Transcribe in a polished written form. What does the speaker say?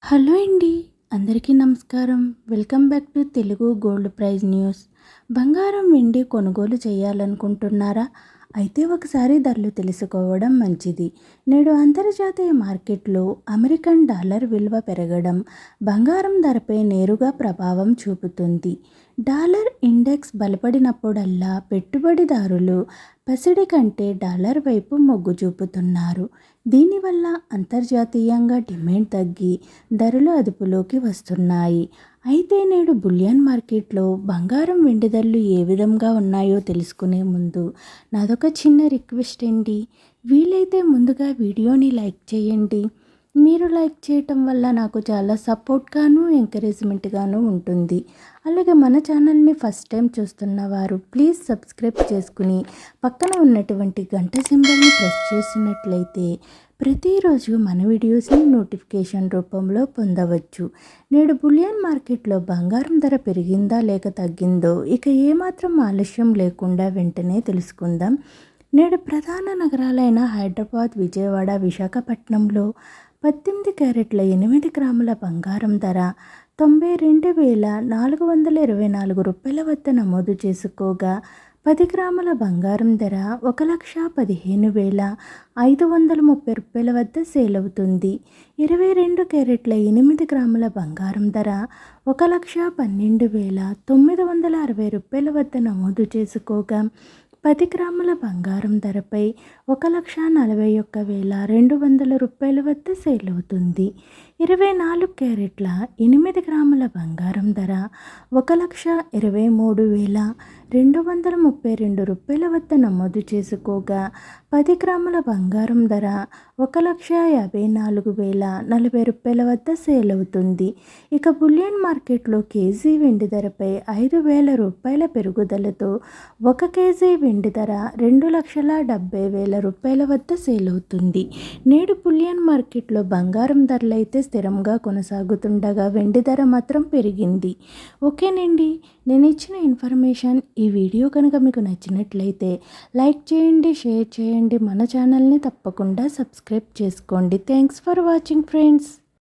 Hello అండి, అందరికీ నమస్కారం. Welcome back to Telugu gold price news. బంగారం వెండి కొనుగోలు చేయాలనుకుంటున్నారా? అయితే ఒకసారి ధరలు తెలుసుకోవడం మంచిది. నేడు అంతర్జాతీయ మార్కెట్లో అమెరికన్ డాలర్ విలువ పెరగడం బంగారం ధరపై నేరుగా ప్రభావం చూపుతుంది. డాలర్ ఇండెక్స్ బలపడినప్పుడల్లా పెట్టుబడిదారులు పసిడి కంటే డాలర్ వైపు మొగ్గు చూపుతున్నారు. దీనివల్ల అంతర్జాతీయంగా డిమాండ్ తగ్గి ధరలు అదుపులోకి వస్తున్నాయి. అయితే నేడు బులియన్ మార్కెట్లో బంగారం వెండి ధరలు ఏ విధంగా ఉన్నాయో తెలుసుకునే ముందు నాదొక చిన్న రిక్వెస్ట్ అండి. వీలైతే ముందుగా వీడియోని లైక్ చేయండి. మీరు లైక్ చేయటం వల్ల నాకు చాలా సపోర్ట్గాను ఎంకరేజ్మెంట్గాను ఉంటుంది. అలాగే మన ఛానల్ని ఫస్ట్ టైం చూస్తున్న వారు ప్లీజ్ సబ్స్క్రైబ్ చేసుకుని పక్కన ఉన్నటువంటి గంట సింబల్ని ప్రెస్ చేసినట్లయితే ప్రతిరోజు మన వీడియోస్ని నోటిఫికేషన్ రూపంలో పొందవచ్చు. నేడు బులియన్ మార్కెట్లో బంగారం ధర పెరిగిందా లేక తగ్గిందో ఇక ఏమాత్రం ఆలస్యం లేకుండా వెంటనే తెలుసుకుందాం. నేడు ప్రధాన నగరాలైన హైదరాబాద్, విజయవాడ, విశాఖపట్నంలో 18 క్యారెట్ల 8 గ్రాముల బంగారం ధర 92,424 రూపాయల వద్ద నమోదు చేసుకోగా 10 గ్రాముల బంగారం ధర 1,15,530 రూపాయల వద్ద సేల్ అవుతుంది. 22 క్యారెట్ల 8 గ్రాముల బంగారం ధర 1,12,960 రూపాయల వద్ద నమోదు చేసుకోగా 10 గ్రాముల బంగారం ధరపై 1,41,200 రూపాయల వద్ద సేల్ అవుతుంది. 24 క్యారెట్ల 8 గ్రాముల బంగారం ధర 1,23,232 రూపాయల వద్ద నమోదు చేసుకోగా 10 గ్రాముల బంగారం ధర 1,54,040 రూపాయల వద్ద సేల్ అవుతుంది. ఇక బులియన్ మార్కెట్లో కేజీ వెండి ధరపై 5,000 రూపాయల పెరుగుదలతో 1 కేజీ వెండి ధర 2,70,000 రూపాయల వద్ద సేల్ అవుతుంది. నేడు బులియన్ మార్కెట్లో బంగారం ధరలైతే స్థిరంగా కొనసాగుతుండగా వెండి ధర మాత్రం పెరిగింది. ఓకేనండి, నేను ఇచ్చిన ఇన్ఫర్మేషన్ ఈ వీడియో కనుక మీకు నచ్చినట్లయితే లైక్ చేయండి, షేర్ చేయండి, మన ఛానల్ని తప్పకుండా సబ్స్క్రైబ్ చేసుకోండి. Thanks for watching friends.